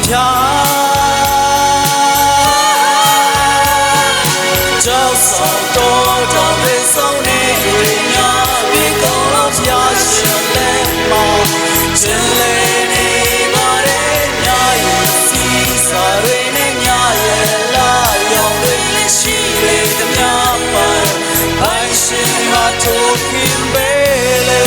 ဖြာကြောက်ဆောင်တော်တောင်တွေဆုံးနေတွေများဒီကောင်းလို့ဖျားရှင်လဲမောင်းခြင်းလေးနေပါရဲ့ညာရဲ့စီစာတွေနဲ့ညာရဲ့လာရောင်တွေလည်းရှိလေသမျှပိုင်ရှင်ဟာထိုးခင်ပဲလေ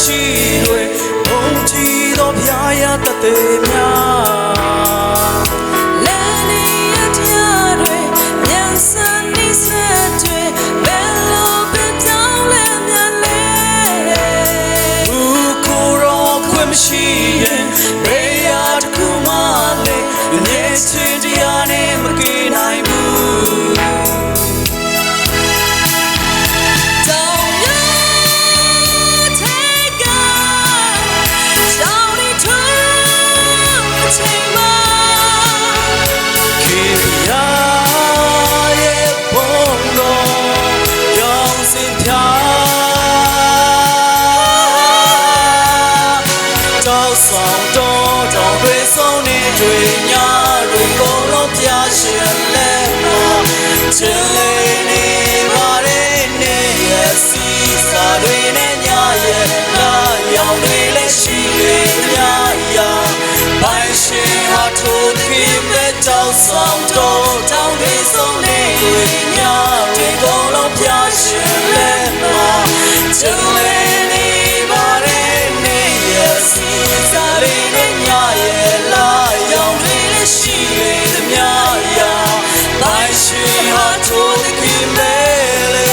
ရှိတွေဘုံကြည်သောဖျားရတသေးများလဲလေးရတရားတွေမြန်စံနေစက်တွေဘယ်လိုပဲတောင်းလဲမြန်လဲဘူးကိုရောခွင့်မရှိရင်ဘေးရတစ်ခုမှလည်းမြဲချင်တရားနဲ့မကင်းနိုင်ဘူးဆောင်တော်တောင်တွေဆုံးနေတွေညာတွေကုန်လို့ပြရှင်လဲမောခြင်းလေးနေပါရဲ့နေရဲ့စီစာတွေနဲ့ညာရဲ့လာရောင်တွေလည်းရှိလေများရာပိုင်ရှင်ဟာထိုးခင်မဲ့တောင်ဆောင်တော်တောင်တွေဆုံးနေတွေညာတွေကုန်လို့ပြရှင်လဲမောခြင်းလေးနေပါရဲ့နေရဲ့စီစာတွေနဲ့ညာရဲ့လာရောင်တွေလည်းရှိလေသမျှရာပိုင်ရှင်ဟာထိုးခင်မဲ့လေ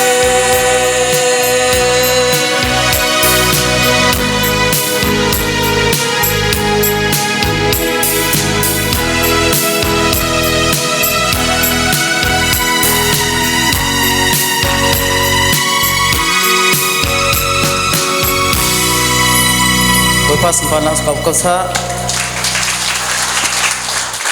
Pas panas kau kosa